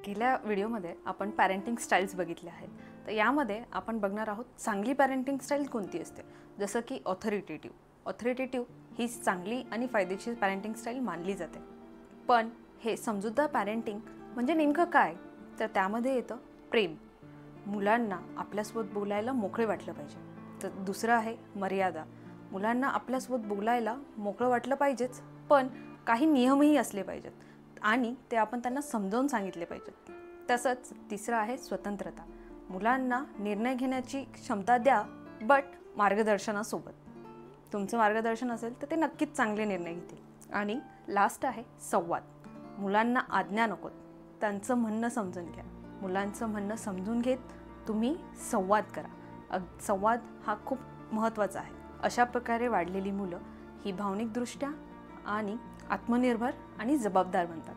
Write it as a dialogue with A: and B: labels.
A: गेल्या व्हिडिओमध्ये आपण पॅरेंटिंग स्टाईल्स बघितल्या आहेत. तर यामध्ये आपण बघणार आहोत चांगली पॅरेंटिंग स्टाईल कोणती असते. जसं की ऑथॉरिटेटिव्ह ही चांगली आणि फायदेशीर पॅरेंटिंग स्टाईल मानली जाते. पण हे समजूतदार पॅरेंटिंग म्हणजे नेमकं काय, तर त्यामध्ये येतं प्रेम. मुलांना आपल्यासोबत बोलायला मोकळे वाटलं पाहिजे. तर दुसरं आहे मर्यादा. मुलांना आपल्यासोबत बोलायला मोकळं वाटलं पाहिजेच, पण काही नियमही असले पाहिजेत आणि ते आपण त्यांना समजावून सांगितले पाहिजेत. तसंच तिसरं आहे स्वतंत्रता. मुलांना निर्णय घेण्याची क्षमता द्या, बट मार्गदर्शनासोबत. तुमचं मार्गदर्शन असेल तर ते नक्कीच चांगले निर्णय घेतील. आणि लास्ट आहे संवाद. मुलांना आज्ञा नकोत, त्यांचं म्हणणं समजून घ्या. मुलांचं म्हणणं समजून घेत तुम्ही संवाद करा. संवाद हा खूप महत्त्वाचा आहे. अशा प्रकारे वाढलेली मुलं ही भावनिकदृष्ट्या आणि आत्मनिर्भर आणि जबाबदार बनतात.